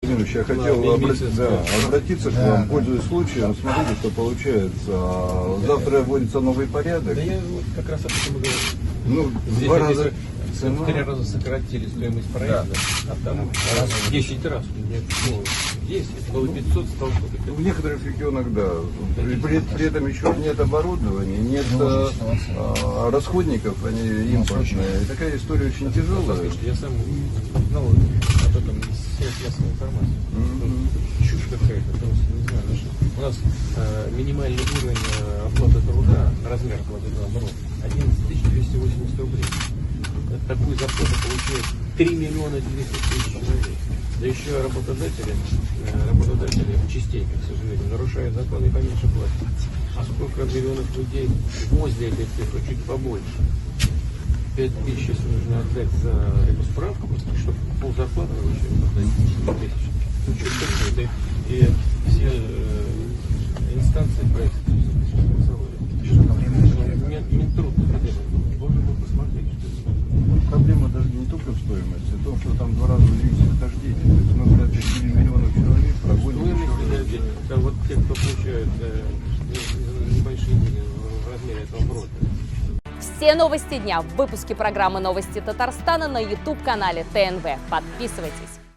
Владимирович, я хотел обратиться к вам, пользуясь случаем. Смотрите, что получается. Завтра вводится новый порядок. Да я вот как раз об этом и говорю. Ну, Здесь два раза в 3 раза сократили стоимость проекта, а там 10 раз. У меня 10, было 500, стало что-то. в некоторых регионах, да. При этом еще нет оборудования, нет расходников, они импортные. И такая история очень тяжелая. Слушайте, я сам узнал об этом из средств массовой информации. Чушь какая-то, просто не знаю. У нас минимальный уровень оплаты труда, размер оплаты труда, 11 280 рублей. Такую зарплату получает 3 миллиона 900 тысяч человек. Да еще работодатели частенько, к сожалению, нарушают законы и поменьше платят. А сколько миллионов людей возле этой цифры, чуть побольше. 5 тысяч, если нужно отдать за эту справку, чтобы пол зарплаты еще отдать 10 тысяч. Ну, что такое? И все инстанции по этому Минтруд должен был посмотреть, что это. Проблема даже не только в стоимости, в том, что там в 2 раза увеличится дождей. То есть мы порядка 7 миллионов человек проводим. Это вот те, кто получают небольшие деньги в размере этого оборота. Все новости дня в выпуске программы «Новости Татарстана» на YouTube-канале ТНВ. Подписывайтесь.